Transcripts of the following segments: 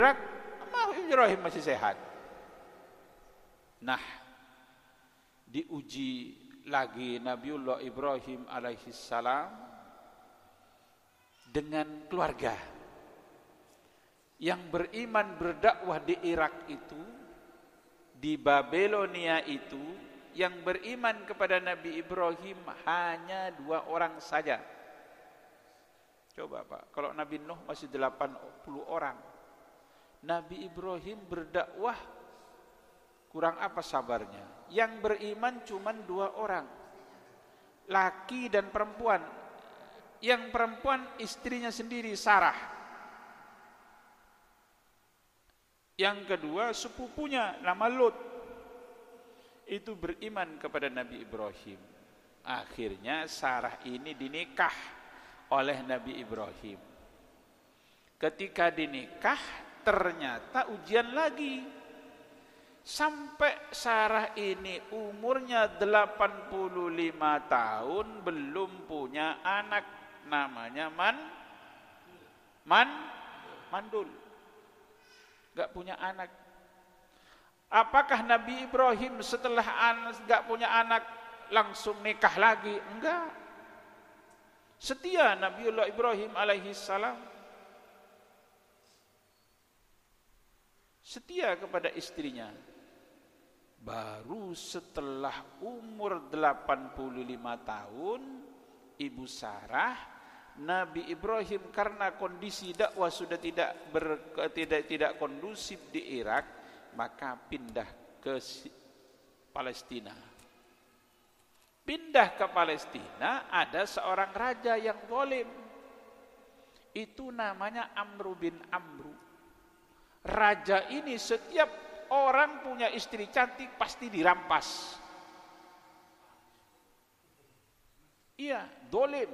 Irak, Ibrahim masih sehat. Nah, diuji lagi Nabiullah Ibrahim alaihissalam dengan keluarga yang beriman berdakwah di Irak itu, di Babilonia itu, yang beriman kepada Nabi Ibrahim hanya 2 orang saja. Coba Pak, kalau Nabi Nuh masih 80 orang, Nabi Ibrahim berdakwah kurang apa sabarnya? Yang beriman cuma 2 orang, laki dan perempuan. Yang perempuan istrinya sendiri, Sarah. Yang kedua sepupunya nama Lut, itu beriman kepada Nabi Ibrahim. Akhirnya Sarah ini dinikah oleh Nabi Ibrahim. Ketika dinikah ternyata ujian lagi, sampai Sarah ini umurnya 85 tahun belum punya anak, namanya mandul, gak punya anak. Apakah Nabi Ibrahim setelah gak punya anak langsung nikah lagi? Enggak. Setia Nabiullah Ibrahim alaihissalam, setia kepada istrinya. Baru setelah umur 85 tahun, Ibu Sarah, Nabi Ibrahim karena kondisi dakwah sudah tidak kondusif di Irak, maka pindah ke Palestina. Pindah ke Palestina, ada seorang raja yang zalim. Itu namanya Amru bin Amru. Raja ini setiap orang punya istri cantik pasti dirampas. Iya, zalim.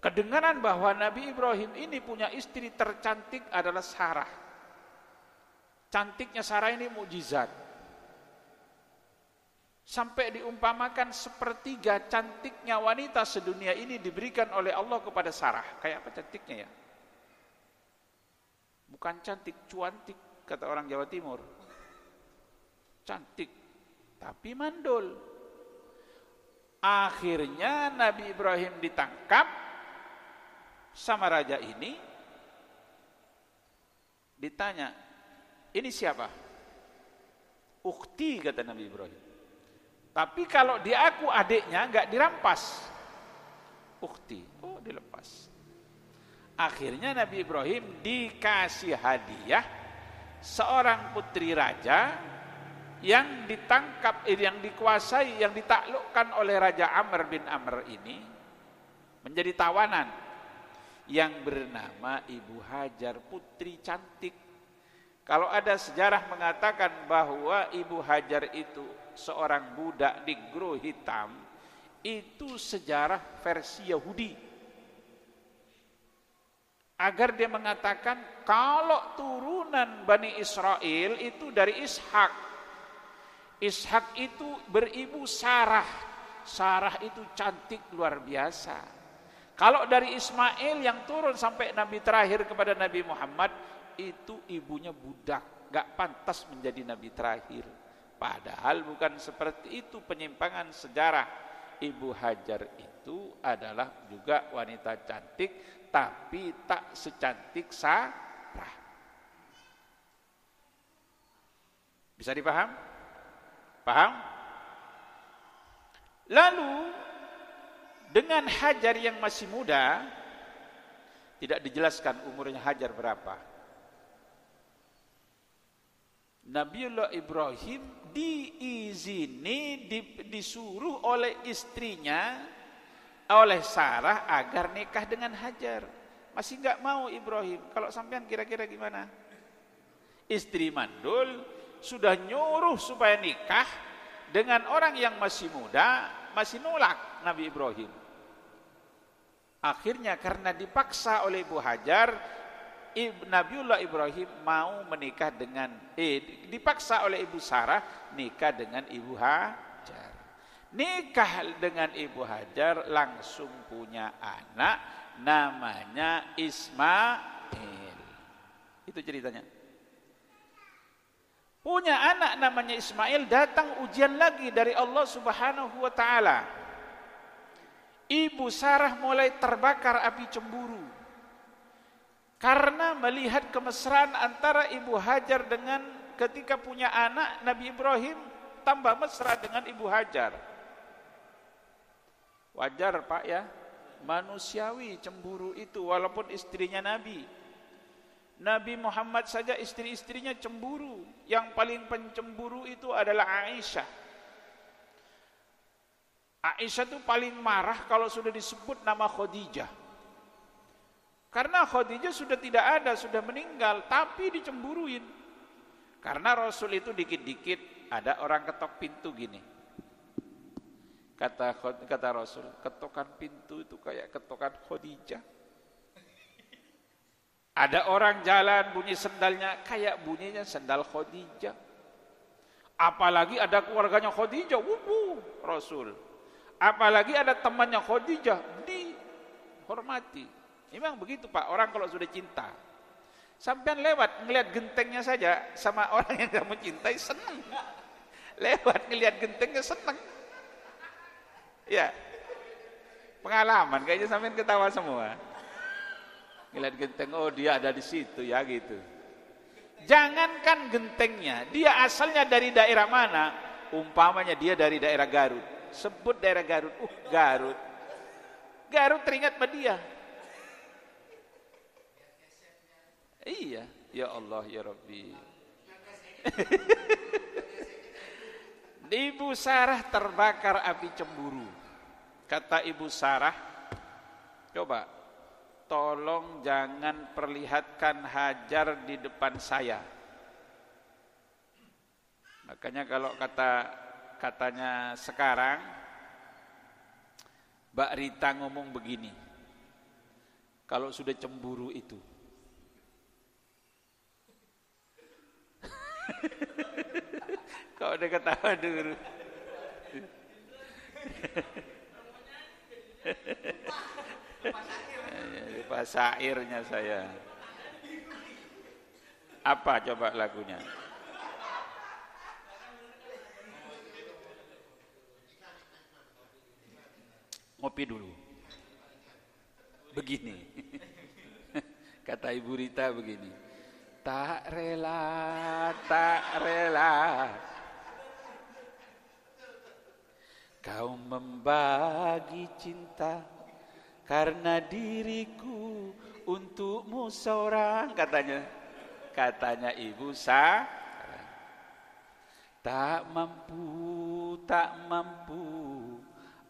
Kedengaran bahwa Nabi Ibrahim ini punya istri tercantik adalah Sarah. Cantiknya Sarah ini mukjizat. Sampai diumpamakan 1/3 cantiknya wanita sedunia ini diberikan oleh Allah kepada Sarah. Kayak apa cantiknya ya? Bukan cantik, cuantik kata orang Jawa Timur. Cantik, tapi mandul. Akhirnya Nabi Ibrahim ditangkap sama raja ini. Ditanya, ini siapa? Ukhti kata Nabi Ibrahim. Tapi kalau dia aku adiknya enggak dirampas. Ukhti, oh dilepas. Akhirnya Nabi Ibrahim dikasih hadiah seorang putri raja yang ditangkap, yang dikuasai, yang ditaklukkan oleh Raja Amr bin Amr ini menjadi tawanan, yang bernama Ibu Hajar, putri cantik. Kalau ada sejarah mengatakan bahwa Ibu Hajar itu seorang budak di Gro Hitam, itu sejarah versi Yahudi. Agar dia mengatakan kalau turunan Bani Israel itu dari Ishak. Ishak itu beribu Sarah. Sarah itu cantik luar biasa. Kalau dari Ismail yang turun sampai Nabi terakhir kepada Nabi Muhammad, itu ibunya budak, gak pantas menjadi Nabi terakhir. Padahal bukan seperti itu penyimpangan sejarah. Ibu Hajar itu adalah juga wanita cantik, tapi tak secantik Sarah. Bisa dipaham? Paham? Lalu dengan Hajar yang masih muda, tidak dijelaskan umurnya Hajar berapa. Nabiullah Ibrahim diizini, disuruh oleh istrinya, oleh Sarah agar nikah dengan Hajar. Masih enggak mau Ibrahim. Kalau sampean kira-kira gimana? Istri mandul sudah nyuruh supaya nikah dengan orang yang masih muda, masih nolak Nabi Ibrahim. Akhirnya karena dipaksa oleh Ibu Hajar, Nabiullah Ibrahim mau menikah dengan dipaksa oleh Ibu Sarah nikah dengan Ibu Hajar. Nikah dengan Ibu Hajar langsung punya anak namanya Ismail. Itu ceritanya. Punya anak namanya Ismail, datang ujian lagi dari Allah Subhanahu wa taala. Ibu Sarah mulai terbakar api cemburu karena melihat kemesraan antara Ibu Hajar dengan ketika punya anak Nabi Ibrahim, tambah mesra dengan Ibu Hajar. Wajar Pak ya, manusiawi cemburu itu, walaupun istrinya Nabi Muhammad saja istri-istrinya cemburu. Yang paling pencemburu itu adalah Aisyah. Aisyah itu paling marah kalau sudah disebut nama Khadijah. Karena Khadijah sudah tidak ada, sudah meninggal, tapi dicemburuin. Karena Rasul itu dikit-dikit ada orang ketok pintu gini. Kata Rasul, ketokan pintu itu kayak ketokan Khadijah. Ada orang jalan bunyi sendalnya kayak bunyinya sendal Khadijah. Apalagi ada keluarganya Khadijah, Rasul. Apalagi ada temannya Khadijah, dihormati. Memang begitu Pak, orang kalau sudah cinta. Sampean lewat ngelihat gentengnya saja sama orang yang kamu cintai senang. Lewat ngelihat gentengnya senang. Ya. Pengalaman kayaknya sampean ketawa semua. Ngelihat genteng, oh dia ada di situ ya gitu. Jangankan gentengnya, dia asalnya dari daerah mana? Umpamanya dia dari daerah Garut. Sebut daerah Garut, Garut. Garut teringat sama dia. Iya, ya Allah ya Rabbi. Ibu Sarah terbakar api cemburu. Kata Ibu Sarah, coba tolong jangan perlihatkan Hajar di depan saya. Makanya kalau katanya sekarang Mbak Rita ngomong begini, kalau sudah cemburu itu kau udah ketawa dulu. Lupa syairnya saya. Apa coba lagunya? Ngopi dulu. Begini. Kata Ibu Rita begini. Tak rela kau membagi cinta karena diriku untukmu seorang, katanya Ibu Sarah. Tak mampu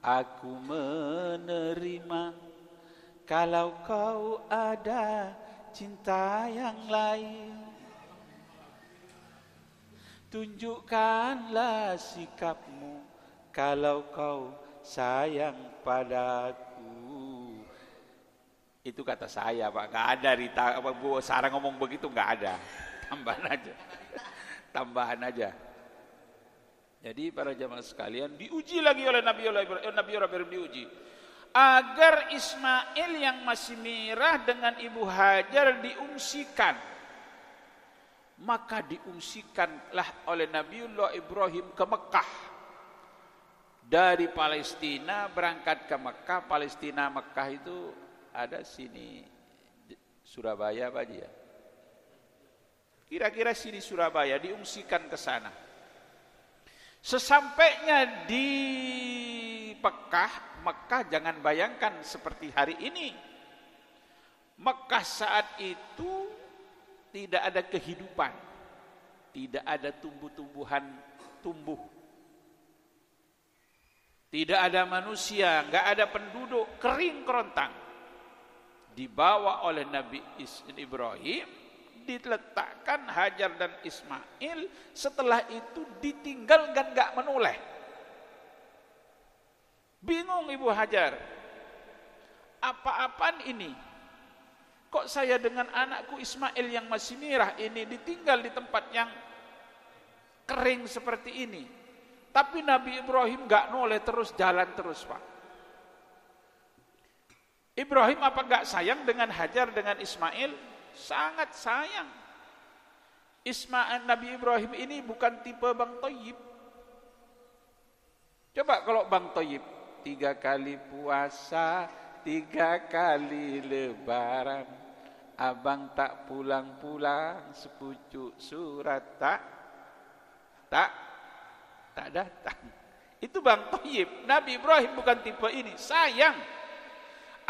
aku menerima kalau kau ada cinta yang lain. Tunjukkanlah sikapmu kalau kau sayang padaku. Itu kata saya Pak, gak ada Rita, Bu Sarah ngomong begitu, gak ada. Tambahan aja. Jadi para jamaah sekalian, diuji lagi oleh Nabi Ibrahim diuji. Agar Ismail yang masih merah dengan Ibu Hajar diungsikan. Maka diungsikanlah oleh Nabiullah Ibrahim ke Mekah. Dari Palestina berangkat ke Mekah. Palestina Mekah itu ada sini Surabaya Pak Haji ya. Kira-kira sini Surabaya, diungsikan ke sana. Sesampainya di Mekah jangan bayangkan seperti hari ini. Mekah saat itu tidak ada kehidupan, tidak ada tumbuh-tumbuhan tumbuh, tidak ada manusia, nggak ada penduduk, kering kerontang. Dibawa oleh Nabi Ibrahim, diletakkan Hajar dan Ismail. Setelah itu ditinggalkan, nggak menoleh. Bingung Ibu Hajar, apa-apaan ini? Kok saya dengan anakku Ismail yang masih merah ini ditinggal di tempat yang kering seperti ini? Tapi Nabi Ibrahim gak noleh, terus jalan terus Pak. Ibrahim apa gak sayang dengan Hajar dengan Ismail? Sangat sayang. Nabi Ibrahim ini bukan tipe Bang Thayyib. Coba kalau Bang Thayyib 3 kali puasa, 3 kali lebaran, abang tak pulang-pulang, sepucuk surat tak datang. Itu Bang Thayyib. Nabi Ibrahim bukan tipe ini. Sayang.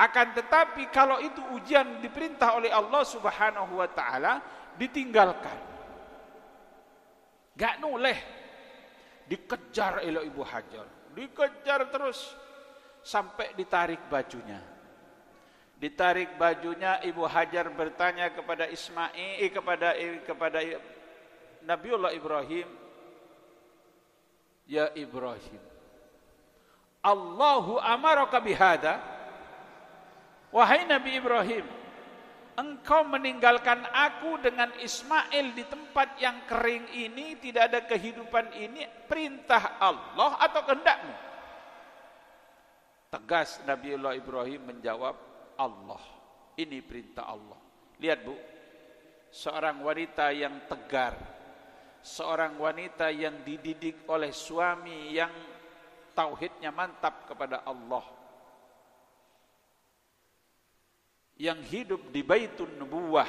Akan tetapi kalau itu ujian diperintah oleh Allah Subhanahu wa taala, ditinggalkan. Gak noleh. Dikejar oleh Ibu Hajar. Dikejar terus sampai ditarik bajunya. Ditarik bajunya, Ibu Hajar bertanya kepada kepada Nabiullah Ibrahim, "Ya Ibrahim, Allahu amaraka bihada?" Wahai Nabi Ibrahim, engkau meninggalkan aku dengan Ismail di tempat yang kering ini, tidak ada kehidupan ini, perintah Allah atau kehendakmu? Tegas Nabiullah Ibrahim menjawab, Allah. Ini perintah Allah. Lihat Bu, seorang wanita yang tegar, seorang wanita yang dididik oleh suami yang tauhidnya mantap kepada Allah, yang hidup di Baitun Nubuwah.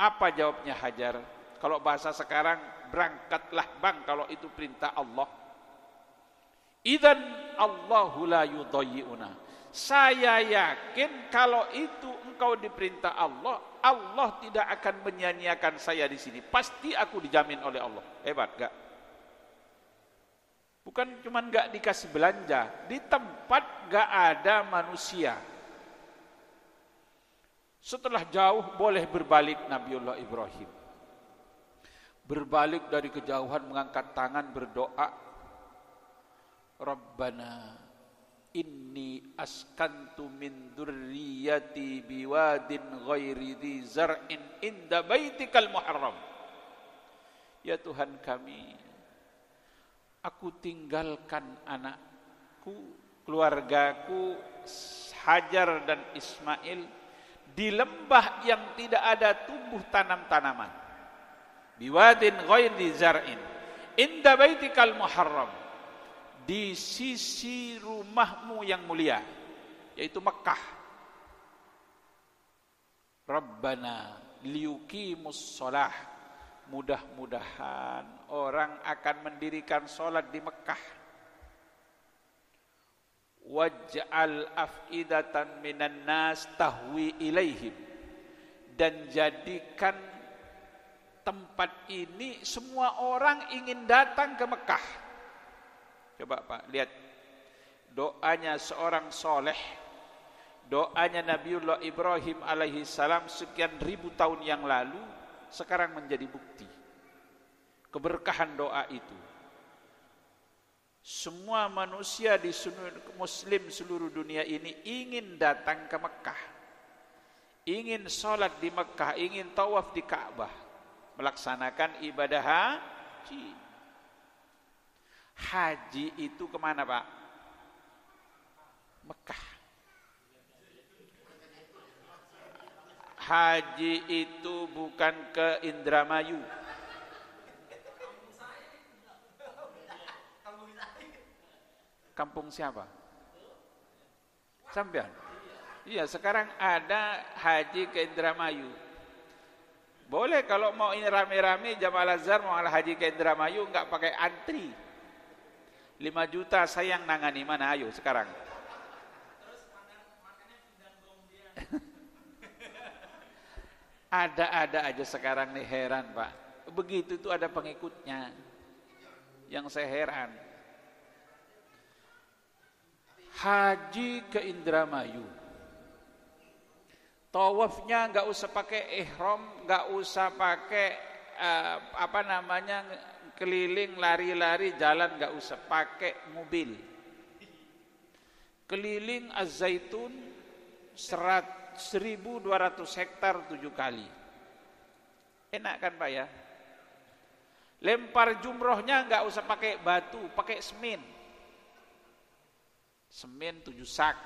Apa jawabnya Hajar? Kalau bahasa sekarang, berangkatlah bang kalau itu perintah Allah. Idzan Allahu la yudayyi'una. Saya yakin kalau itu engkau diperintah Allah, Allah tidak akan menyia-nyiakan saya di sini. Pasti aku dijamin oleh Allah. Hebat gak? Bukan cuma gak dikasih belanja, di tempat gak ada manusia. Setelah jauh boleh berbalik Nabiullah Ibrahim. Berbalik dari kejauhan, mengangkat tangan berdoa, Rabbana inni askantu min dzurriyyati biwadin ghairi dzi zar'in inda baitikal muharram. Ya Tuhan kami, aku tinggalkan anakku, keluargaku, Hajar dan Ismail di lembah yang tidak ada tumbuh tanam-tanaman. Biwadin ghairi zar'in inda baitikal muharram, di sisi rumahmu yang mulia, yaitu Mekah. Rabbana liyuqimus shalah, mudah-mudahan orang akan mendirikan salat di Mekah. Waj'al af'idatan minan nas tahwi ilaihim, dan jadikan tempat ini semua orang ingin datang ke Mekah. Coba Pak, lihat doanya seorang soleh, doanya Nabiullah Ibrahim alaihi salam sekian ribu tahun yang lalu, sekarang menjadi bukti keberkahan doa itu. Semua manusia di muslim seluruh dunia ini ingin datang ke Mekah, ingin sholat di Mekah, ingin tawaf di Ka'bah, melaksanakan ibadah haji. Haji itu kemana Pak? Mekah. Haji itu bukan ke Indramayu. Kampung siapa? Sampean? Iya, sekarang ada haji ke Indramayu. Boleh kalau mau ini rame-rame Jamaah Al-Azhar mau haji ke Indramayu, enggak pakai antri. 5 juta saya yang nangani, mana ayo sekarang. Ada-ada aja sekarang nih, heran Pak. Begitu tuh ada pengikutnya. Yang saya heran. Haji ke Indramayu, tawafnya nggak usah pakai ihram, nggak usah pakai keliling lari-lari jalan, nggak usah pakai mobil. Keliling Az-Zaitun 1.200 hektar 7 kali. Enak kan Pak ya? Lempar jumrohnya nggak usah pakai batu, pakai semen. Semen 7 sak.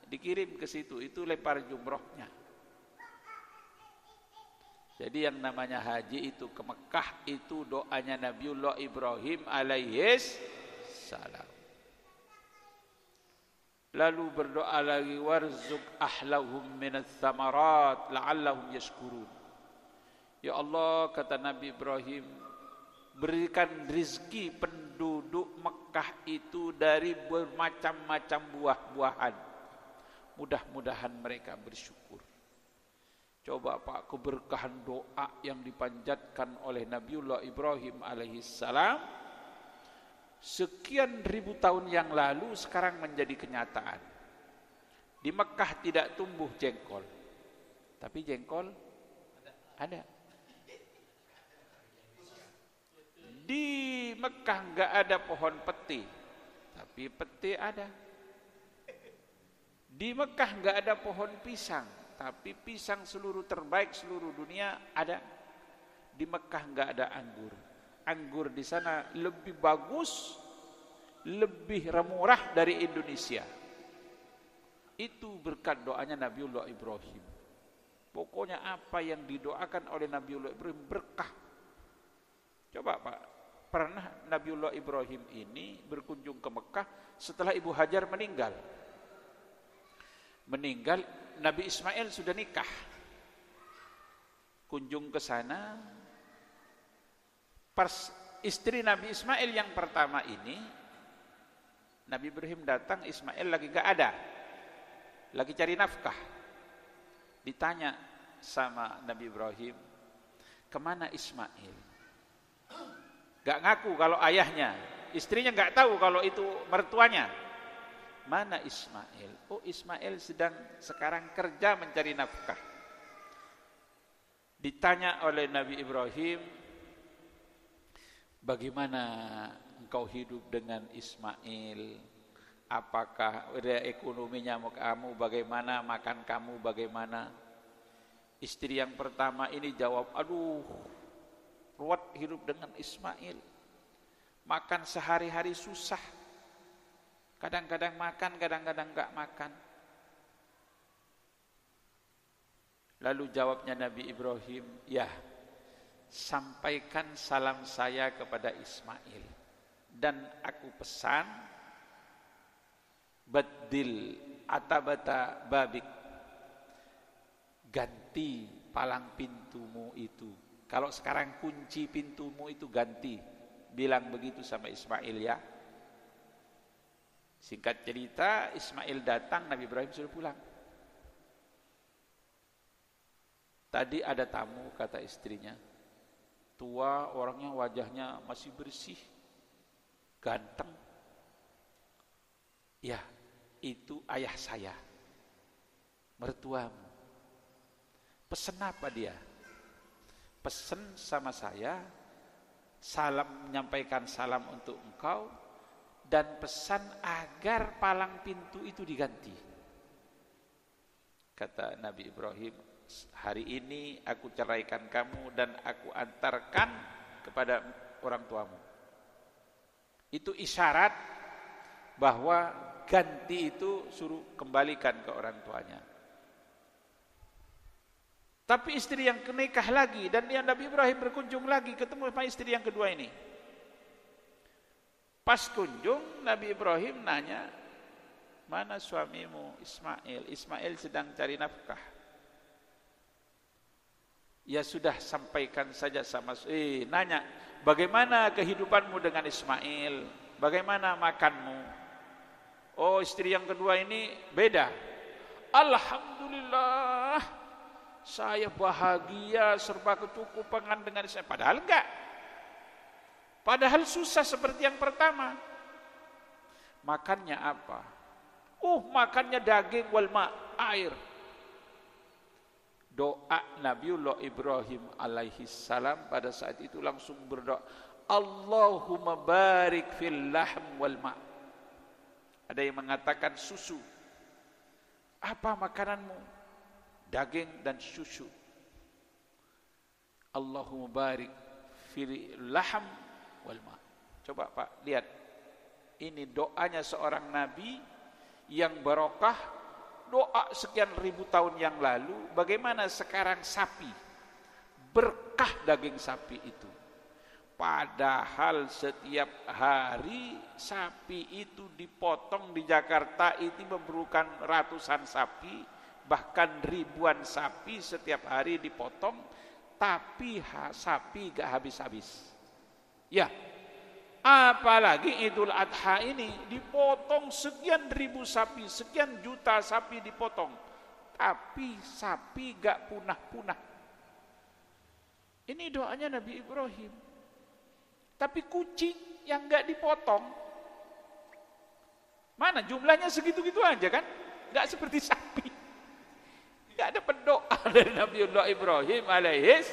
Dikirim ke situ, itu lempar jumrohnya. Jadi yang namanya haji itu ke Mekah itu doanya Nabiullah Ibrahim alaihis salam. Lalu berdoa lagi, warzuq ahlahum minats tsamarat la'allahum yashkurun. Ya Allah, kata Nabi Ibrahim, berikan rizki penduduk Mekah itu dari bermacam-macam buah-buahan. Mudah-mudahan mereka bersyukur. Coba Pak, keberkahan doa yang dipanjatkan oleh Nabiullah Ibrahim alaihissalam sekian ribu tahun yang lalu sekarang menjadi kenyataan. Di Mekah tidak tumbuh jengkol, tapi jengkol ada. Di Mekah enggak ada pohon peti, tapi peti ada. Di Mekah enggak ada pohon pisang, tapi pisang seluruh terbaik seluruh dunia ada. Di Mekah enggak ada anggur. Anggur di sana lebih bagus, lebih murah dari Indonesia. Itu berkat doanya Nabiullah Ibrahim. Pokoknya apa yang didoakan oleh Nabiullah Ibrahim berkah. Coba Pak, pernah Nabiullah Ibrahim ini berkunjung ke Mekah setelah Ibu Hajar meninggal. Nabi Ismail sudah nikah. Kunjung ke sana, istri Nabi Ismail yang pertama ini, Nabi Ibrahim datang, Ismail lagi gak ada, lagi cari nafkah. Ditanya sama Nabi Ibrahim, kemana Ismail? Gak ngaku kalau ayahnya, istrinya gak tahu kalau itu mertuanya. Mana Ismail? Oh, Ismail sedang sekarang kerja mencari nafkah. Ditanya oleh Nabi Ibrahim, bagaimana engkau hidup dengan Ismail? Apakah ekonominya kamu bagaimana? Makan kamu bagaimana? Istri yang pertama ini jawab, aduh, ruwet hidup dengan Ismail. Makan sehari-hari susah. Kadang-kadang makan, kadang-kadang enggak makan. Lalu jawabnya Nabi Ibrahim, ya, sampaikan salam saya kepada Ismail. Dan aku pesan, badil atabata babik, ganti palang pintumu itu. Kalau sekarang kunci pintumu itu ganti. Bilang begitu sama Ismail ya. Singkat cerita, Ismail datang, Nabi Ibrahim sudah pulang. Tadi ada tamu, kata istrinya. Tua, orangnya wajahnya masih bersih, ganteng. Ya, itu ayah saya, mertuamu. Pesen apa dia? Pesen sama saya, menyampaikan salam untuk engkau, dan pesan agar palang pintu itu diganti. Kata Nabi Ibrahim, hari ini aku ceraikan kamu dan aku antarkan kepada orang tuamu. Itu isyarat bahwa ganti itu suruh kembalikan ke orang tuanya. Tapi istri yang menikah lagi, dan Nabi Ibrahim berkunjung lagi, ketemu sama istri yang kedua ini. Pas kunjung, Nabi Ibrahim nanya, mana suamimu Ismail? Ismail sedang cari nafkah. Ya sudah, sampaikan saja sama nanya, bagaimana kehidupanmu dengan Ismail? Bagaimana makanmu? Oh, istri yang kedua ini beda. Alhamdulillah, saya bahagia, serba kecukupan dengan Ismail. Padahal enggak. Padahal susah seperti yang pertama. Makannya apa? Makannya daging wal ma', air. Doa Nabiullah Ibrahim alaihi salam pada saat itu langsung berdoa, Allahumma barik fil lahm wal ma'. Ada yang mengatakan susu. Apa makananmu? Daging dan susu. Allahumma barik fil lahm wal ma'. Coba Pak lihat, ini doanya seorang nabi yang barokah, doa sekian ribu tahun yang lalu. Bagaimana sekarang sapi, berkah daging sapi itu. Padahal setiap hari sapi itu dipotong di Jakarta itu memerlukan ratusan sapi, bahkan ribuan sapi setiap hari dipotong, tapi sapi gak habis-habis. Ya, apalagi Idul Adha ini dipotong sekian ribu sapi, sekian juta sapi dipotong, tapi sapi gak punah-punah. Ini doanya Nabi Ibrahim. Tapi kucing yang gak dipotong, mana jumlahnya segitu-gitu aja kan? Gak seperti sapi. Gak ada pendoa dari Nabiullah Ibrahim alaihis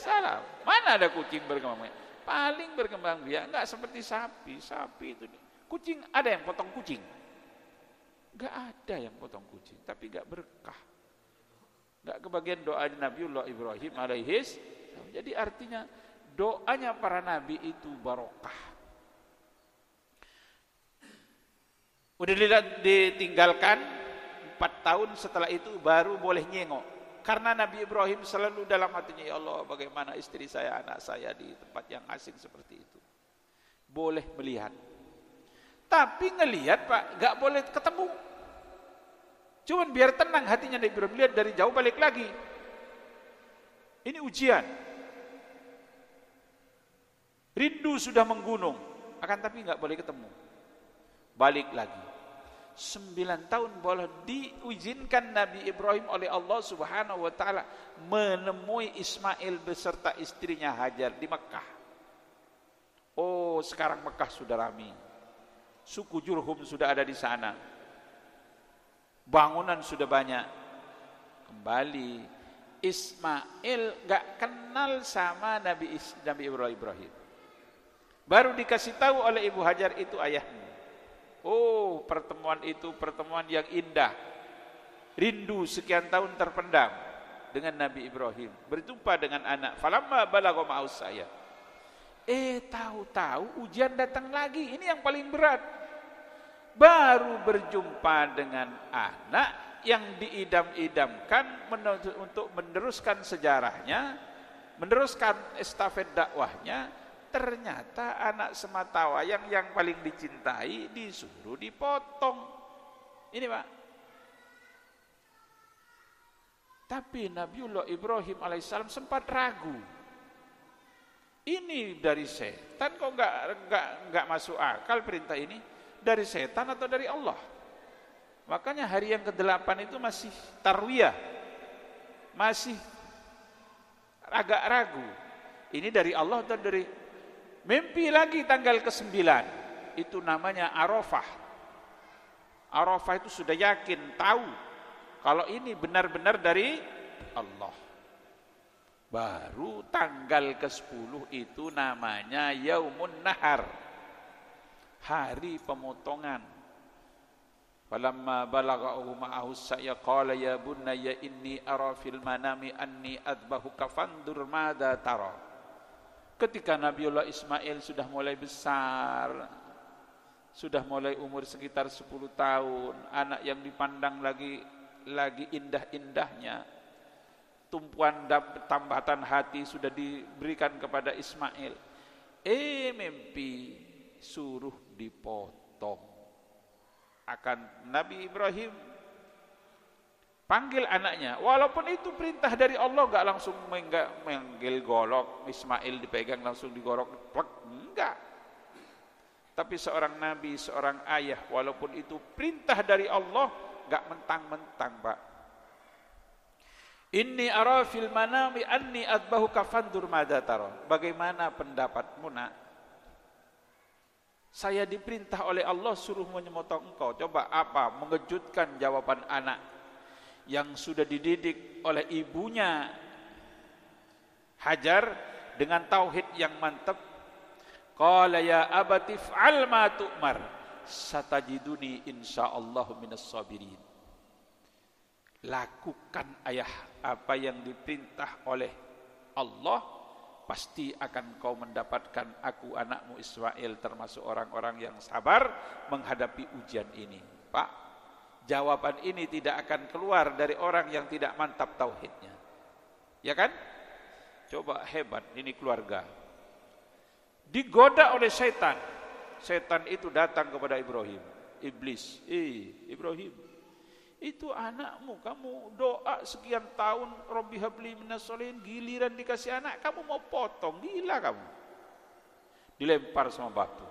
salam. Mana ada kucing berkembang biak? Paling berkembang biak, gak seperti sapi. Sapi itu, kucing ada yang potong kucing? Gak ada yang potong kucing, tapi gak berkah. Gak kebagian doa Nabiullah Ibrahim alaihis. Jadi artinya doanya para nabi itu barokah. Udah ditinggalkan 4 tahun, setelah itu baru boleh nyengok. Karena Nabi Ibrahim selalu dalam hatinya, ya Allah bagaimana istri saya, anak saya di tempat yang asing seperti itu. Boleh melihat. Tapi ngelihat Pak, gak boleh ketemu. Cuman biar tenang hatinya Nabi Ibrahim, lihat dari jauh balik lagi. Ini ujian. Rindu sudah menggunung, akan tapi nggak boleh ketemu. Balik lagi. 9 tahun boleh diizinkan Nabi Ibrahim oleh Allah Subhanahu wa taala menemui Ismail beserta istrinya Hajar di Mekah. Oh, sekarang Mekah sudah ramai. Suku Jurhum sudah ada di sana. Bangunan sudah banyak. Kembali Ismail nggak kenal sama Nabi Ibrahim. Baru dikasih tahu oleh Ibu Hajar, itu ayahmu. Oh, pertemuan itu pertemuan yang indah. Rindu sekian tahun terpendam dengan Nabi Ibrahim. Berjumpa dengan anak. Falamma balagha ma'us saya. Tahu-tahu ujian datang lagi. Ini yang paling berat. Baru berjumpa dengan anak yang diidam-idamkan untuk meneruskan sejarahnya, meneruskan estafet dakwahnya. Ternyata anak sematawayang yang paling dicintai disuruh dipotong. Ini Pak. Tapi Nabiullah Ibrahim alaihissalam sempat ragu. Ini dari setan kok enggak masuk akal perintah ini? Dari setan atau dari Allah? Makanya hari yang ke-8 itu masih tarwiyah. Masih agak ragu. Ini dari Allah atau dari... Mimpi lagi tanggal ke-9, itu namanya Arafah. Arafah itu sudah yakin, tahu kalau ini benar-benar dari Allah. Baru tanggal ke-10 itu namanya Yaumun Nahar, hari pemotongan. Falamma balaghahu ma'ahu sa'ya qala ya bunayya inni ara fil manami anni adbahuka fandur madza tara. Ketika Nabiullah Ismail sudah mulai besar, sudah mulai umur sekitar 10 tahun, anak yang dipandang lagi indah-indahnya, tumpuan tambatan hati sudah diberikan kepada Ismail. Mimpi suruh dipotong. Akan Nabi Ibrahim panggil anaknya, walaupun itu perintah dari Allah, enggak langsung manggil golok, Ismail dipegang langsung digorok, enggak. Tapi seorang nabi, seorang ayah, walaupun itu perintah dari Allah, enggak mentang-mentang Pak. Inni ara fil manami anni adbahuka fandur madza tara. Bagaimana pendapatmu nak? Saya diperintah oleh Allah suruh menyemotong engkau. Coba apa? Mengejutkan jawaban anak yang sudah dididik oleh ibunya Hajar dengan tauhid yang mantap. Qala ya abati fa'al ma tu'mar satajiduni insyaallah minas sabirin. Lakukan ayah apa yang diperintah oleh Allah, pasti akan kau mendapatkan aku anakmu Ismail termasuk orang-orang yang sabar menghadapi ujian ini. Pak, jawaban ini tidak akan keluar dari orang yang tidak mantap tauhidnya. Ya kan? Coba hebat ini keluarga. Digoda oleh setan. Setan itu datang kepada Ibrahim. Iblis, Ibrahim, itu anakmu, kamu doa sekian tahun, Rabbi habli minas sholihin, giliran dikasih anak kamu mau potong, gila kamu. Dilempar sama batu.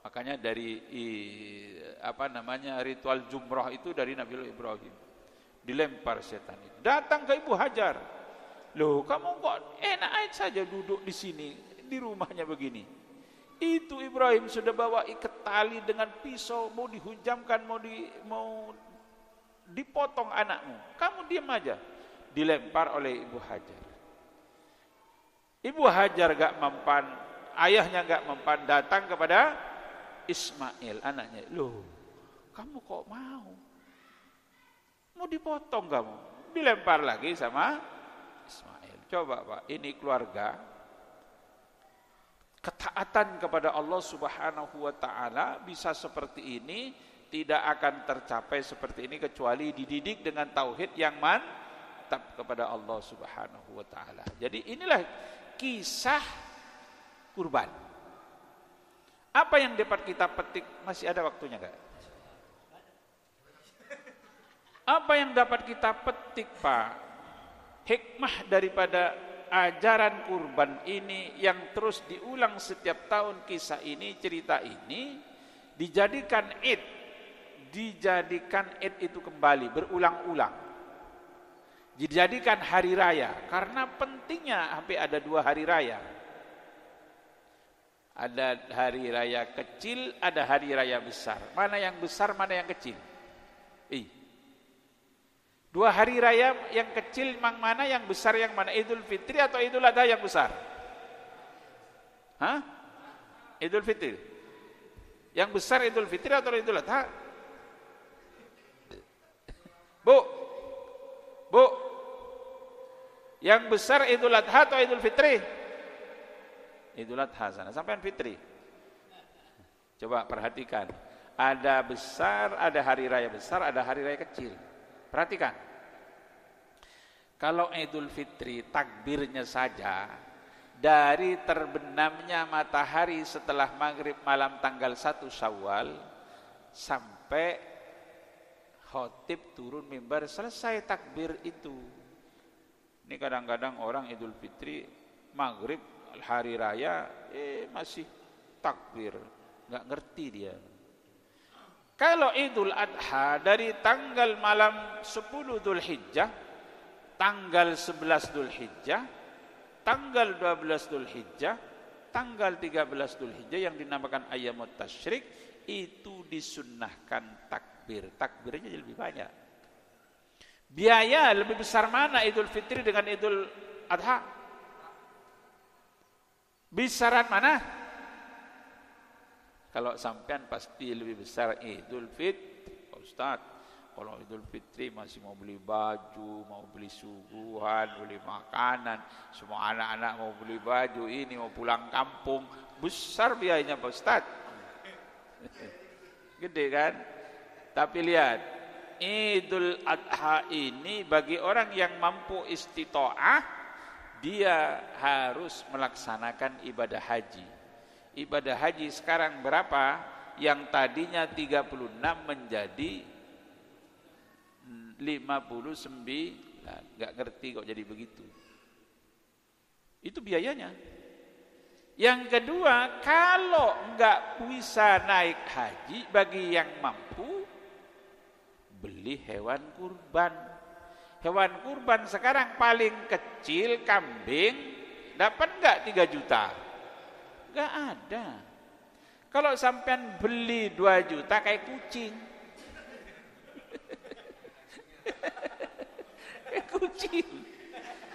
Makanya dari ritual jumrah itu dari Nabi Ibrahim. Dilempar setan itu. Datang ke Ibu Hajar. Loh, kamu kok enak saja duduk di sini, di rumahnya begini. Itu Ibrahim sudah bawa ikat tali dengan pisau, mau dihujamkan, mau dipotong anakmu. Kamu diam aja. Dilempar oleh Ibu Hajar. Ibu Hajar gak mempan, ayahnya gak mempan, datang kepada Ismail, anaknya. Loh, kamu kok mau? Mau dipotong kamu? Dilempar lagi sama Ismail. Coba Pak, ini keluarga. Ketaatan kepada Allah Subhanahu wa taala bisa seperti ini, tidak akan tercapai seperti ini kecuali dididik dengan tauhid yang mantap kepada Allah Subhanahu wa taala. Jadi inilah kisah kurban. Apa yang dapat kita petik? Masih ada waktunya enggak? Apa yang dapat kita petik, Pak? Hikmah daripada ajaran kurban ini yang terus diulang setiap tahun, kisah ini, cerita ini dijadikan Id itu kembali berulang-ulang, dijadikan hari raya karena pentingnya. Sampai ada 2 hari raya, ada hari raya kecil, ada hari raya besar. Mana yang besar, mana yang kecil? 2 hari raya yang kecil mana, yang besar yang mana? Idul Fitri atau Idul Adha yang besar? Hah? Idul Fitri. Yang besar Idul Fitri atau Idul Adha? Bu. Yang besar Idul Adha atau Idul Fitri? Idul Adha sana, sampean Fitri. Coba perhatikan. Ada besar, ada hari raya besar, ada hari raya kecil. Perhatikan, kalau Idul Fitri takbirnya saja dari terbenamnya matahari setelah maghrib malam tanggal 1 Syawal sampai khotib turun mimbar selesai takbir itu. Ini kadang-kadang orang Idul Fitri maghrib hari raya masih takbir, nggak ngerti dia. Kalau Idul Adha dari tanggal malam 10 Dzulhijjah, tanggal 11 Dzulhijjah, tanggal 12 Dzulhijjah, tanggal 13 Dzulhijjah yang dinamakan Ayyamut Tasyrik, itu disunnahkan takbir. Takbirnya lebih banyak. Biaya lebih besar mana Idul Fitri dengan Idul Adha? Besaran mana? Kalau sampean pasti lebih besar Idul Fitri, Pak Ustaz. Kalau Idul Fitri masih mau beli baju, mau beli suguhan, beli makanan, semua anak-anak mau beli baju, ini mau pulang kampung, besar biayanya Pak Ustaz. Gede kan? Tapi lihat, Idul Adha ini bagi orang yang mampu istitoah, dia harus melaksanakan ibadah haji. Ibadah haji sekarang berapa? Yang tadinya 36 menjadi 59. Gak ngerti kok jadi begitu. Itu biayanya. Yang kedua, kalau nggak bisa naik haji, bagi yang mampu beli hewan kurban. Hewan kurban sekarang paling kecil kambing dapat nggak 3 juta? Nggak ada. Kalau sampean beli 2 juta kayak kucing.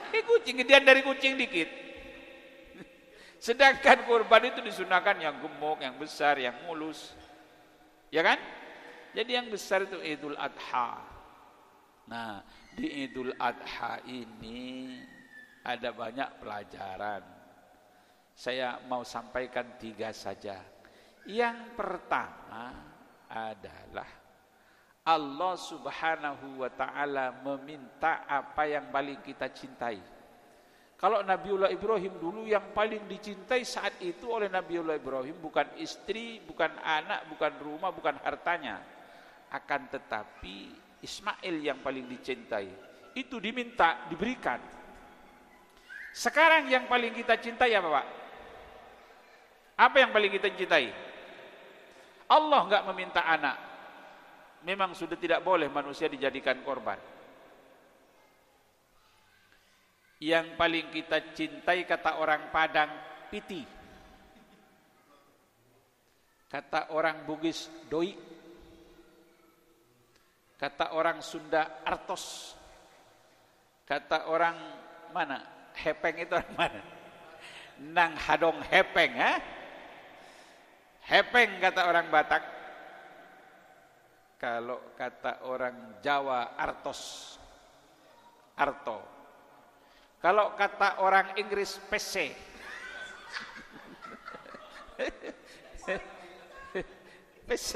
Kayak kucing, gedean dari kucing dikit. Sedangkan kurban itu disunahkan yang gemuk, yang besar, yang mulus. Ya kan? Jadi yang besar itu Idul Adha. Nah, di Idul Adha ini ada banyak pelajaran. Saya mau sampaikan 3 saja. Yang pertama adalah Allah Subhanahu wa ta'ala meminta apa yang paling kita cintai. Kalau Nabiullah Ibrahim dulu yang paling dicintai saat itu oleh Nabiullah Ibrahim bukan istri, bukan anak, bukan rumah, bukan hartanya. Akan tetapi Ismail yang paling dicintai. Itu diminta, diberikan. Sekarang yang paling kita cintai apa, Pak? Apa yang paling kita cintai? Allah enggak meminta anak. Memang sudah tidak boleh manusia dijadikan korban. Yang paling kita cintai kata orang Padang, piti. Kata orang Bugis, doi. Kata orang Sunda, artos. Kata orang mana? Hepeng itu orang mana? Nang hadong hepeng, ha? Hepeng kata orang Batak. Kalau kata orang Jawa, artos. Arto. Kalau kata orang Inggris, PC. PC.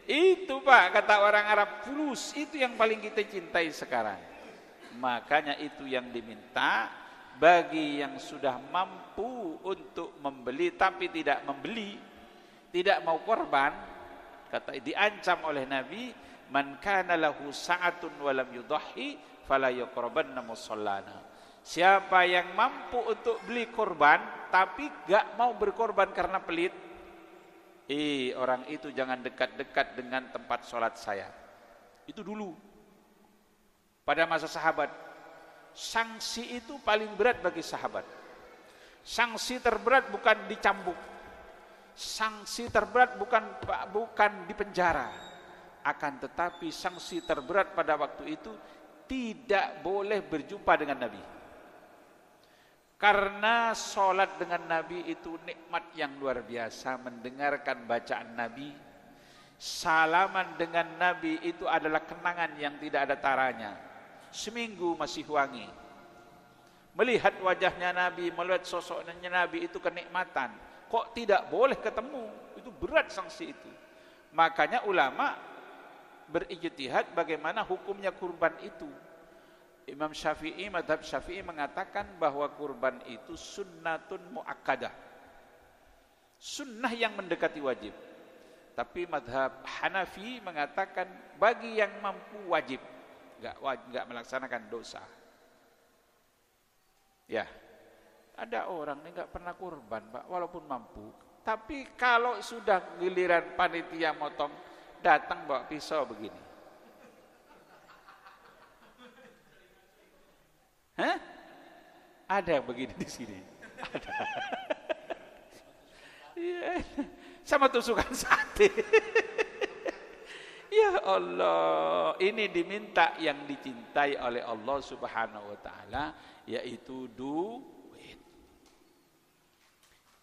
Itu Pak, kata orang Arab, fulus. Itu yang paling kita cintai sekarang. Makanya itu yang diminta bagi yang sudah mampu untuk membeli tapi tidak membeli, tidak mau korban. Kata diancam oleh Nabi, man kana lahu sa'atun wa lam yudhi fala yaqrabanna musallana. Siapa yang mampu untuk beli korban tapi gak mau berkorban karena pelit, orang itu jangan dekat-dekat dengan tempat sholat saya. Itu dulu pada masa sahabat. Sanksi itu paling berat bagi sahabat. Sanksi terberat bukan dicambuk. Sanksi terberat bukan dipenjara. Akan tetapi sanksi terberat pada waktu itu tidak boleh berjumpa dengan Nabi. Karena sholat dengan Nabi itu nikmat yang luar biasa. Mendengarkan bacaan Nabi, salaman dengan Nabi itu adalah kenangan yang tidak ada taranya. Seminggu masih wangi. Melihat wajahnya Nabi, melihat sosoknya Nabi itu kenikmatan. Kok tidak boleh ketemu? Itu berat sanksi itu. Makanya ulama berijtihad bagaimana hukumnya kurban itu. Imam Syafi'i, madhab Syafi'i mengatakan bahwa kurban itu sunnatun mu'akkadah, sunnah yang mendekati wajib. Tapi madhab Hanafi mengatakan bagi yang mampu wajib, enggak melaksanakan dosa. Ya, ada orang ini enggak pernah kurban Pak, walaupun mampu. Tapi kalau sudah giliran panitia motong, datang bawa pisau begini. Hah? Ada yang begini di sini. Ada. Ya, sama tusukan sate. Ya Allah, ini diminta yang dicintai oleh Allah Subhanahu wa taala, yaitu duit.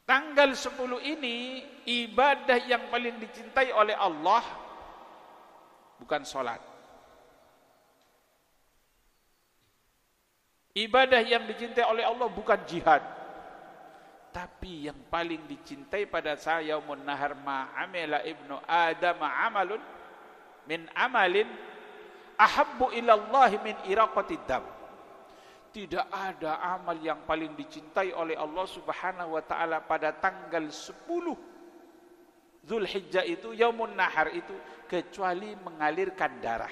Tanggal 10 ini ibadah yang paling dicintai oleh Allah bukan sholat. Ibadah yang dicintai oleh Allah bukan jihad. Tapi yang paling dicintai pada saya yaumun nahar ma'amila ibnu Adam amalun min amalin ahabbu ilallahi min iraqatid dam. Tidak ada amal yang paling dicintai oleh Allah Subhanahu wa taala pada tanggal 10 Zulhijjah itu, yaumun nahar itu, kecuali mengalirkan darah.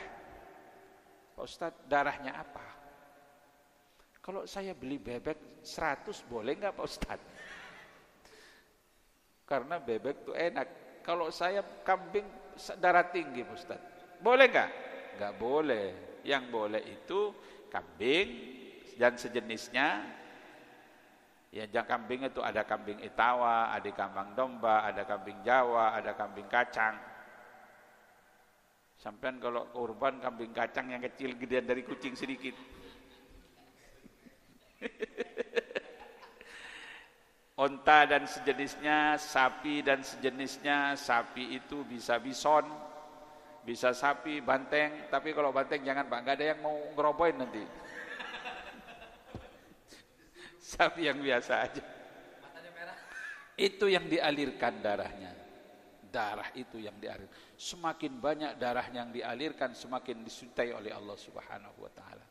Pak Ustaz, darahnya apa? Kalau saya beli bebek 100 boleh enggak Pak Ustaz? Karena bebek itu enak. Kalau saya kambing darah tinggi Pak Ustaz, boleh enggak? Enggak boleh. Yang boleh itu kambing dan sejenisnya. Ya, kambing itu ada kambing Itawa, ada kambing domba, ada kambing Jawa, ada kambing kacang. Sampean kalau kurban kambing kacang yang kecil gedean dari kucing sedikit. Onta dan sejenisnya, sapi dan sejenisnya. Sapi itu bisa bison, bisa sapi, banteng. Tapi kalau banteng jangan Pak, nggak ada yang mau ngerobohin nanti. Sapi yang biasa aja. Itu yang dialirkan darahnya. darah itu yang dialirkan. Semakin banyak darah yang dialirkan, semakin dicintai oleh Allah Subhanahu wa taala.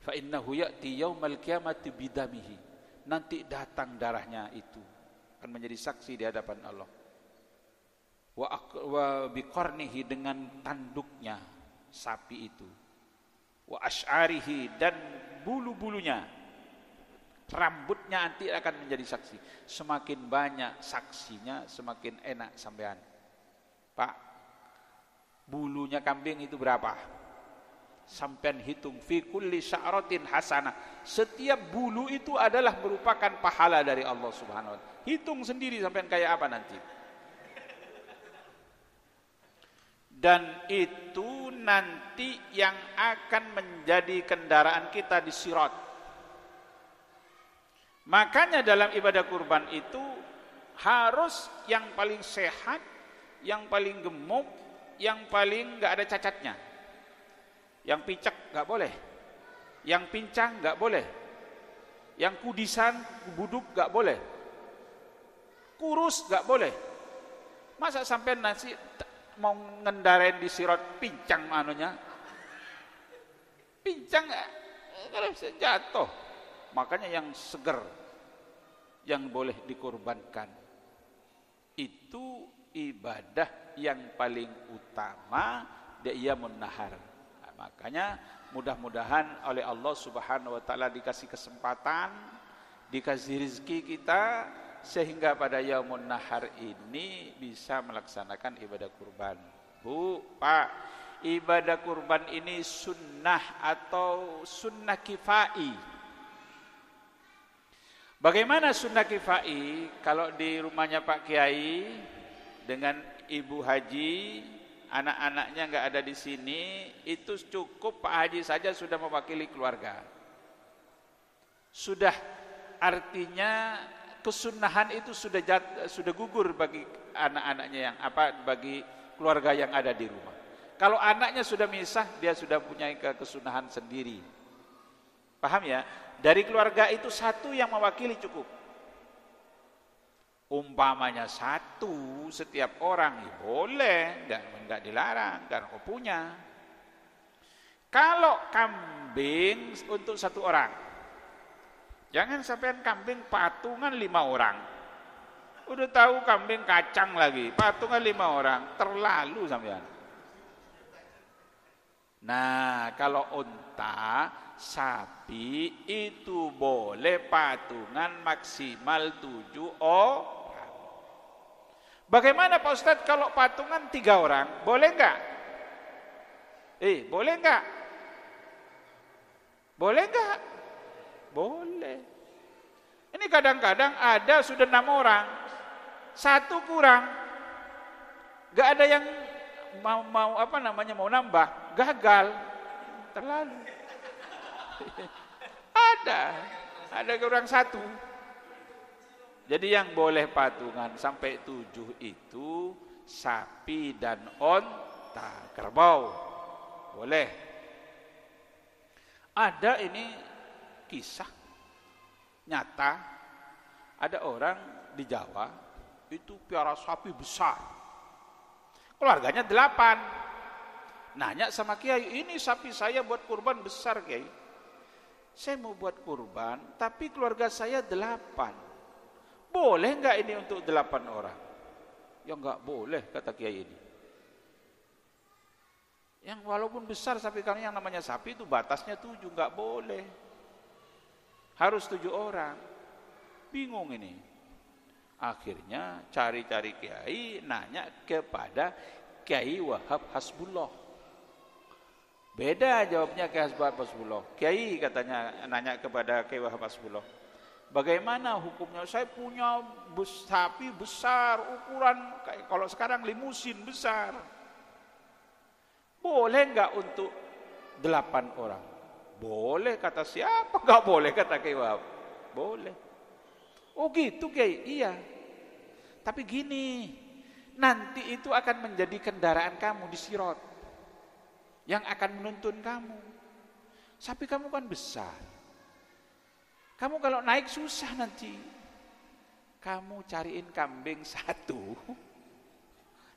Fa innahu ya'ti yaumal qiyamati bidamihi. Nanti datang darahnya itu akan menjadi saksi di hadapan Allah. Wa biqarnihi, dengan tanduknya sapi itu. Wa asy'arihi, dan bulu-bulunya, rambutnya nanti akan menjadi saksi. Semakin banyak saksinya, semakin enak sampean. Pak, bulunya kambing itu berapa? Sampean hitung, fi kulli sya'ratin hasanah. Setiap bulu itu adalah merupakan pahala dari Allah Subhanahu wa taala. Hitung sendiri sampean kayak apa nanti. Dan itu nanti yang akan menjadi kendaraan kita di sirat. Makanya dalam ibadah kurban itu harus yang paling sehat, yang paling gemuk, yang paling enggak ada cacatnya. Yang picak enggak boleh, yang pincang enggak boleh, yang kudisan, buduk enggak boleh, kurus enggak boleh. Masa sampai nasi mau ngendarain di sirat pincang anunya, pincang kalau bisa jatuh. Makanya yang seger yang boleh dikorbankan itu ibadah yang paling utama, dia nahar. Nah, makanya mudah-mudahan oleh Allah Subhanahu wa taala dikasih kesempatan, dikasih rezeki kita, sehingga pada yaumun nahar ini bisa melaksanakan ibadah kurban. Bu, Pak, ibadah kurban ini sunnah atau sunnah kifai. Bagaimana sunnah kifai? Kalau di rumahnya Pak Kiai dengan Ibu Haji, anak-anaknya enggak ada di sini, itu cukup Pak Haji saja sudah mewakili keluarga. Sudah, artinya kesunahan itu sudah gugur bagi anak-anaknya yang bagi keluarga yang ada di rumah. Kalau anaknya sudah misah, dia sudah punya kesunahan sendiri. Paham ya? Dari keluarga itu satu yang mewakili cukup. Umpamanya satu setiap orang, ya boleh, enggak dilarang karena kau punya. Kalau kambing untuk satu orang, jangan sampai kambing patungan 5 orang. Udah tahu kambing kacang lagi, patungan 5 orang, terlalu sampean. Nah, kalau unta, sapi itu boleh patungan maksimal 7 orang. Bagaimana Pak Ustadz kalau patungan 3 orang? Boleh enggak? Boleh enggak? Boleh enggak? Boleh. Ini kadang-kadang ada sudah 6 orang, 1 kurang, enggak ada yang mau mau nambah, gagal, terlalu. ada kurang 1. Jadi yang boleh patungan sampai 7 itu sapi dan onta, kerbau boleh. Ada ini kisah nyata, ada orang di Jawa itu piara sapi besar, keluarganya 8. Nanya sama Kiai, ini sapi saya buat kurban besar Kiai, saya mau buat kurban tapi keluarga saya 8, boleh enggak ini untuk 8 orang? Ya enggak boleh kata Kiai ini. Yang walaupun besar sapi, karena yang namanya sapi itu batasnya 7, enggak boleh, harus 7 orang. Bingung ini. Akhirnya cari-cari Kiai, nanya kepada Kiai Wahab Hasbullah. Beda jawabnya Kiai Wahab Hasbullah. Kiai katanya nanya kepada Kiai Wahab Hasbullah, bagaimana hukumnya? Saya punya sapi besar, ukuran kayak kalau sekarang limusin besar. Boleh enggak untuk 8 orang? Boleh kata siapa? Enggak boleh kata Kiai Wahab. Boleh. Oh gitu Kiai? Iya. Tapi gini, nanti itu akan menjadi kendaraan kamu di sirat yang akan menuntun kamu. Sapi kamu kan besar, kamu kalau naik susah nanti. Kamu cariin kambing 1,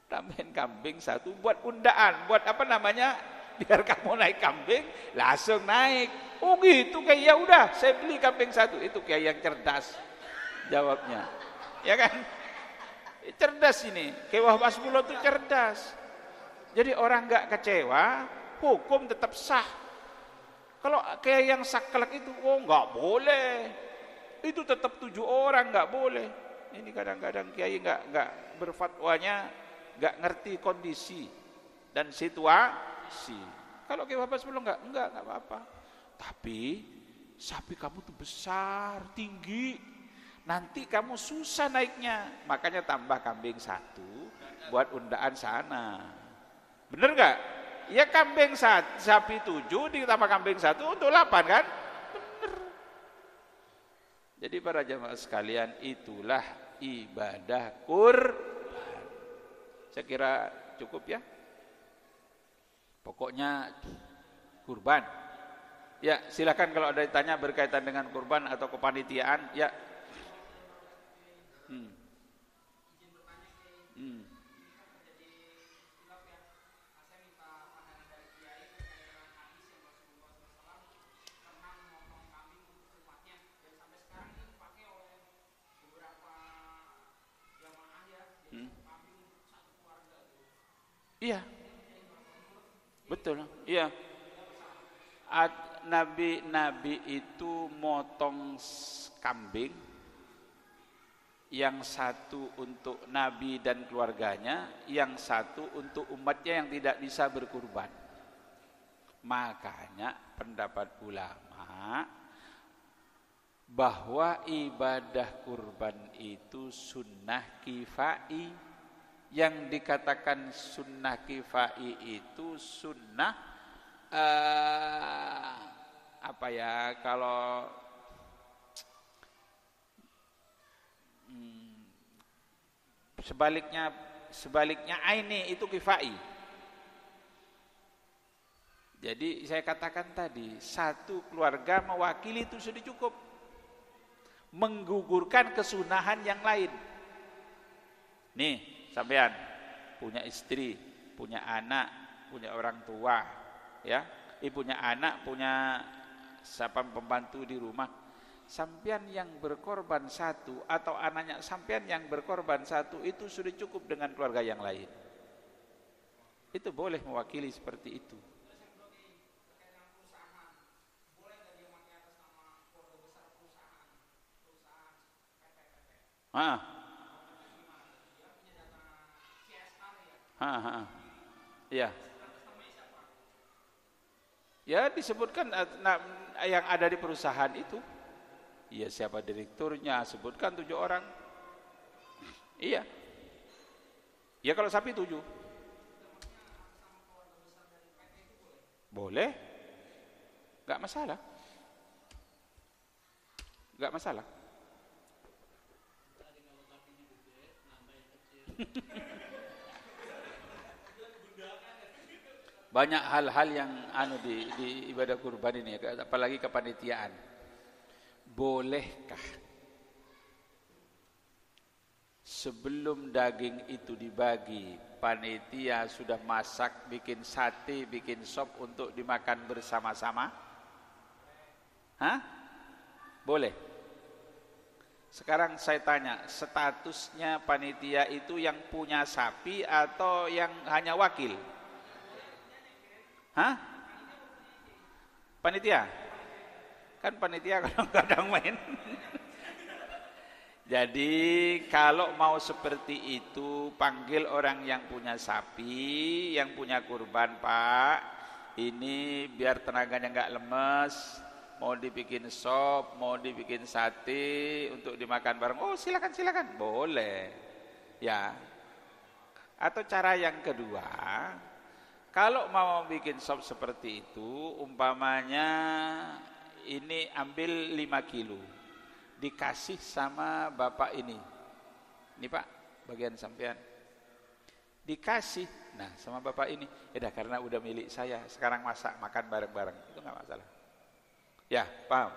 Tambahin kambing satu buat undaan, buat apa namanya? Biar kamu naik kambing, langsung naik. Oh gitu, kayak ya udah, saya beli kambing satu. Itu kayak yang cerdas jawabnya, ya kan? Cerdas ini, Kewah Basbulo itu cerdas. Jadi orang nggak kecewa, hukum tetap sah. Kalau kayak yang saklek itu, oh nggak boleh. Itu tetap 7 orang nggak boleh. Ini kadang-kadang kiai nggak berfatwanya, nggak ngerti kondisi dan situasi. Kalau Kewah Basbulo enggak apa-apa. Tapi sapi kamu tuh besar, tinggi. Nanti kamu susah naiknya. Makanya tambah kambing satu buat undaan sana. Bener nggak? Ya kambing sapi 7 ditambah kambing satu untuk 8 kan? Bener. Jadi para jamaah sekalian, itulah ibadah kurban. Saya kira cukup ya. Pokoknya kurban. Ya, silakan kalau ada ditanya berkaitan dengan kurban atau kepanitiaan, ya. Iya. Betul. Iya. Nabi itu motong kambing, yang satu untuk Nabi dan keluarganya, yang satu untuk umatnya yang tidak bisa berkurban. Makanya pendapat ulama bahwa ibadah kurban itu sunnah kifai. Yang dikatakan sunnah kifai itu sunnah apa ya, kalau sebaliknya aini itu kifai. Jadi saya katakan tadi, satu keluarga mewakili itu sudah cukup, menggugurkan kesunahan yang lain. Nih sampean punya istri, punya anak, punya orang tua, ya, punya anak, punya siapa pembantu di rumah. Sampean yang berkorban satu atau anaknya sampean yang berkorban satu itu sudah cukup dengan keluarga yang lain. Itu boleh mewakili seperti itu. Ya. Ya disebutkan yang ada di perusahaan itu. Iya, siapa direkturnya, sebutkan 7 orang. Iya. Ya kalau sapi 7. Boleh. Enggak masalah. Enggak masalah. Banyak hal-hal yang di ibadah kurban ini, apalagi kepanitiaan. Bolehkah sebelum daging itu dibagi, panitia sudah masak, bikin sate, bikin sop untuk dimakan bersama-sama? Hah? Boleh. Sekarang saya tanya, statusnya panitia itu yang punya sapi atau yang hanya wakil? Hah? Panitia? Kan panitia kadang-kadang main. Jadi kalau mau seperti itu, panggil orang yang punya sapi, yang punya kurban, Pak. Ini biar tenaganya nggak lemes. Mau dibikin sop, mau dibikin sate untuk dimakan bareng. Oh silakan, boleh. Ya. Atau cara yang kedua, kalau mau bikin sop seperti itu, umpamanya ini ambil 5 kilo, dikasih sama bapak ini. Ini Pak, bagian sampean. Dikasih, nah sama bapak ini. Ya karena udah milik saya, sekarang masak makan bareng-bareng, itu nggak masalah. Ya, paham.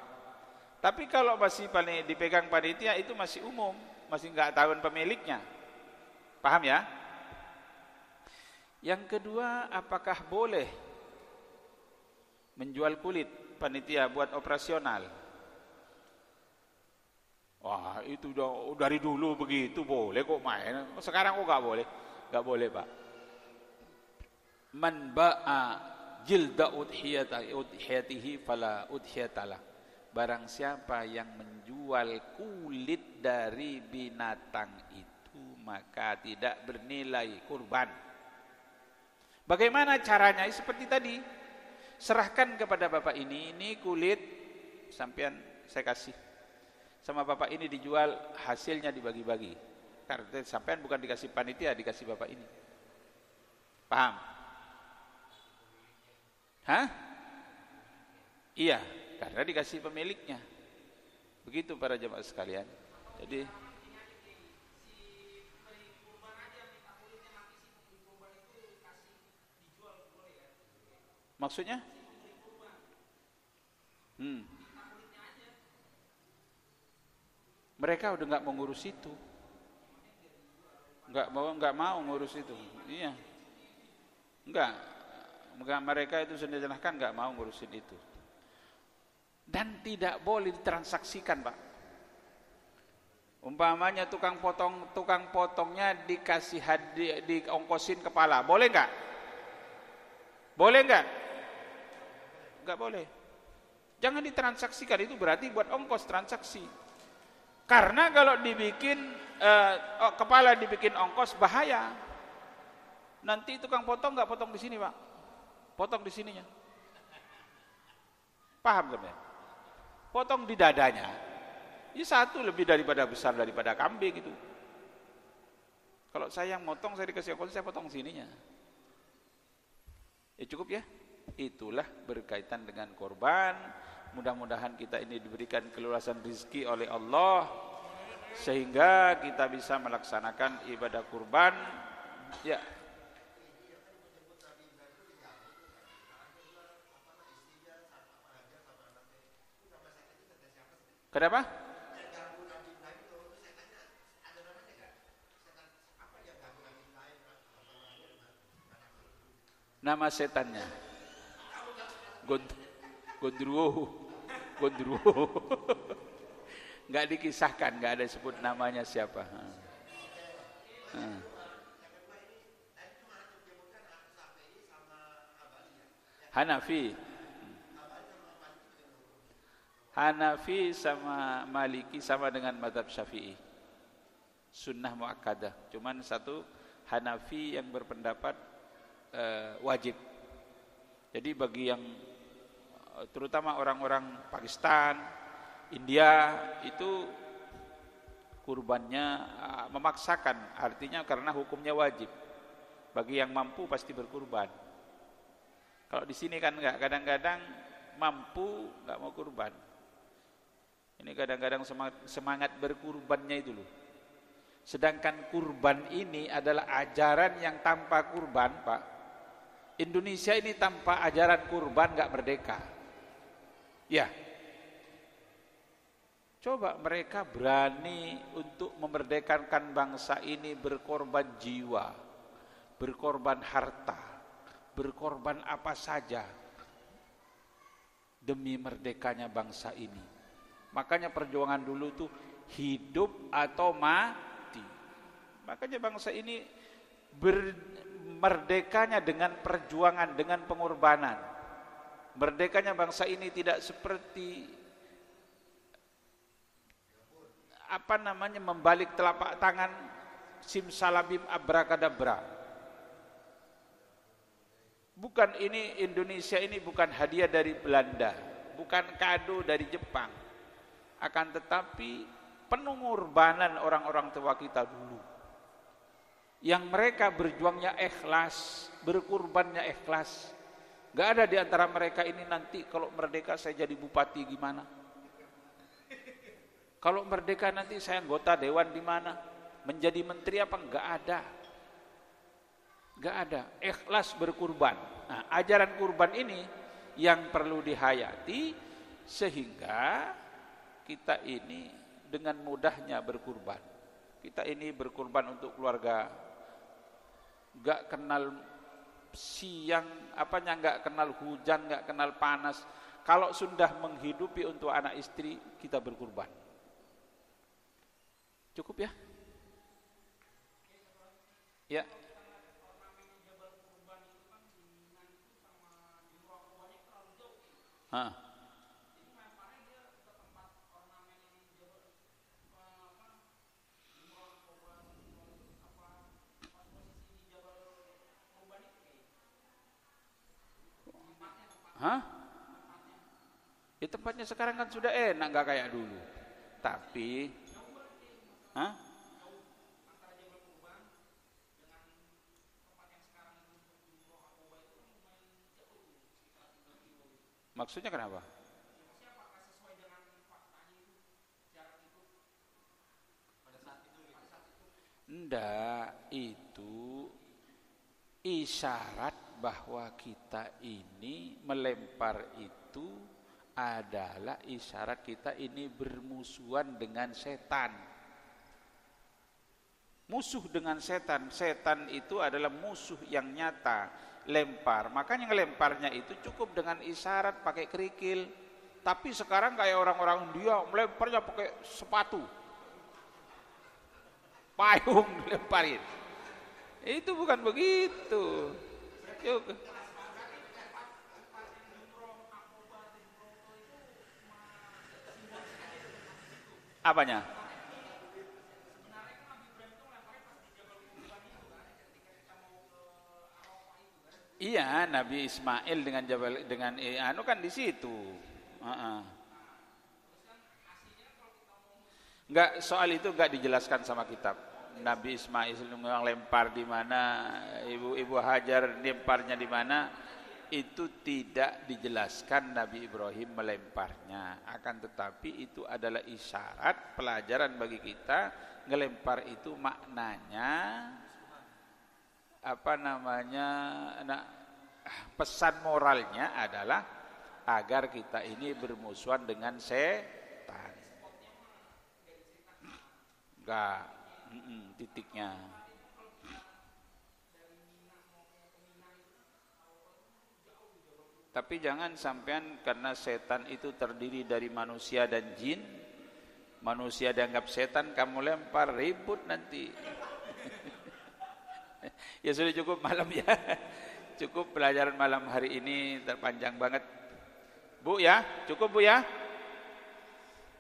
Tapi kalau masih dipegang panitia itu masih umum, masih nggak tahu pemiliknya. Paham ya? Yang kedua, apakah boleh menjual kulit panitia buat operasional? Wah, itu dari dulu begitu, boleh kok main. Sekarang kok nggak boleh? Nggak boleh, Pak. Man ba'a jilda udhiyatihi fala udhiyatalah. Barang siapa yang menjual kulit dari binatang itu, maka tidak bernilai kurban. Bagaimana caranya? Seperti tadi, serahkan kepada bapak ini kulit sampean saya kasih. Sama bapak ini dijual, hasilnya dibagi-bagi. Karena sampean bukan dikasih panitia, dikasih bapak ini. Paham? Hah? Iya, karena dikasih pemiliknya. Begitu para jemaah sekalian. Jadi maksudnya? Mereka udah nggak mau ngurus itu, nggak mau ngurus itu. Iya, nggak mereka itu sudah jelaskan nggak mau ngurusin itu. Dan tidak boleh ditransaksikan, Pak. Umpamanya tukang potongnya dikasih hadiah, diongkosin kepala, boleh nggak? Boleh nggak? Nggak boleh. Jangan ditransaksikan, itu berarti buat ongkos transaksi. Karena kalau dibikin kepala dibikin ongkos, bahaya. Nanti tukang potong nggak potong di sini, Pak, potong di sininya. Paham kan ya? Potong di dadanya. Ini satu lebih daripada besar daripada kambing itu. Kalau saya yang motong, saya dikasih ongkos, saya potong sininya. Ya cukup ya. Itulah berkaitan dengan korban. Mudah-mudahan kita ini diberikan keluasan rezeki oleh Allah sehingga kita bisa melaksanakan ibadah kurban. Ya. Kenapa? Nama setannya Gondruwo. Nggak dikisahkan, nggak ada sebut namanya siapa. Hanafi sama Maliki sama dengan mazhab Syafi'i, sunnah muakkadah. Cuman satu, Hanafi yang berpendapat wajib. Jadi bagi yang terutama orang-orang Pakistan, India itu kurbannya memaksakan, artinya karena hukumnya wajib. Bagi yang mampu pasti berkurban. Kalau di sini kan enggak, kadang-kadang mampu enggak mau kurban. Ini kadang-kadang semangat berkurbannya itu loh. Sedangkan kurban ini adalah ajaran yang tanpa kurban, Pak. Indonesia ini tanpa ajaran kurban enggak merdeka. Ya. Coba mereka berani untuk memerdekakan bangsa ini, berkorban jiwa, berkorban harta, berkorban apa saja demi merdekanya bangsa ini. Makanya perjuangan dulu tuh hidup atau mati. Makanya bangsa ini merdekanya dengan perjuangan, dengan pengorbanan. Merdekanya bangsa ini tidak seperti membalik telapak tangan simsalabim abrakadabra. Bukan, ini Indonesia ini bukan hadiah dari Belanda, bukan kado dari Jepang. Akan tetapi pengorbanan orang-orang tua kita dulu, yang mereka berjuangnya ikhlas, berkurbannya ikhlas. Gak ada di antara mereka ini nanti kalau merdeka saya jadi bupati gimana, kalau merdeka nanti saya anggota dewan di mana, menjadi menteri apa, gak ada. Gak ada, ikhlas berkurban. Nah, ajaran kurban ini yang perlu dihayati sehingga kita ini dengan mudahnya berkurban. Kita ini berkurban untuk keluarga, gak kenal siang apanya nggak kenal hujan, nggak kenal panas. Kalau sudah menghidupi untuk anak istri, kita berkurban. Cukup ya? Ya. Hah. Hah? Ya tempatnya sekarang kan sudah enak, nggak kayak dulu. Tapi, hah? Maksudnya kenapa? Enggak, itu isyarat bahwa kita ini melempar itu adalah isyarat kita ini bermusuhan dengan setan. Musuh dengan setan. Setan itu adalah musuh yang nyata. Lempar, makanya ngelemparnya itu cukup dengan isyarat pakai kerikil. Tapi sekarang kayak orang-orang India melemparnya pakai sepatu, payung dilemparin. Itu bukan begitu. Yuk. Apanya? Iya, Nabi Ismail dengan Jabal dengan anu kan di situ. Enggak, soal itu enggak dijelaskan sama kitab. Nabi Ismail lempar di mana, ibu Hajar lemparnya di mana, itu tidak dijelaskan Nabi Ibrahim melemparnya. Akan tetapi itu adalah isyarat pelajaran bagi kita. Ngelempar itu maknanya apa namanya, pesan moralnya adalah agar kita ini bermusuhan dengan setan. Enggak, titiknya. Tapi jangan sampean karena setan itu terdiri dari manusia dan jin, manusia dianggap setan, kamu lempar, ribut nanti. Ya sudah cukup malam ya. Cukup pelajaran malam hari ini, terpanjang banget. Bu ya, cukup Bu ya.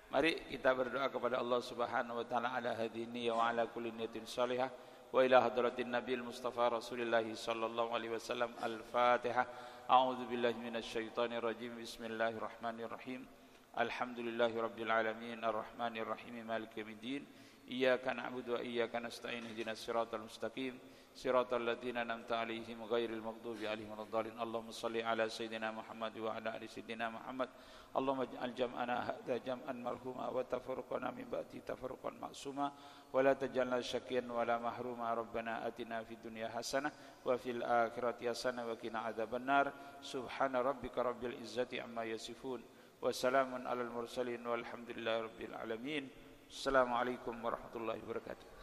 Mari kita berdoa kepada Allah Subhanahu wa taala ala hadini wa ala kulli niyatin salihah wa ila hadratin nabiyil mustafa Rasulillah sallallahu alaihi wasallam. Al-Fatihah. A'udzu billahi minasyaitonir rajim. Bismillahirrahmanirrahim. Alhamdulillahirabbil alamin arrahmanir rahim maliki yaumiddin. Iyyaka na'budu wa iyyaka nasta'in ihdinas siratal mustaqim siratal ladzina an'amta 'alaihim ghairil maghdubi 'alaihim waladdallin. Allahumma shalli ala sayidina Muhammad wa ala ali sayidina Muhammad. Allahumma ij'al jam'ana hadza jam'an marhuma wa tafarruqana min ba'di tafarruqan ma'suma wa la taj'alna syaqiyan wa la mahruma. Rabbana atina fid dunya hasanah wa fil akhirati hasanah wa qina adzabannar. Subhana rabbika rabbil izzati amma yasifun wa salamun alal mursalin walhamdulillahi rabbil alamin. Assalamualaikum warahmatullahi wabarakatuh.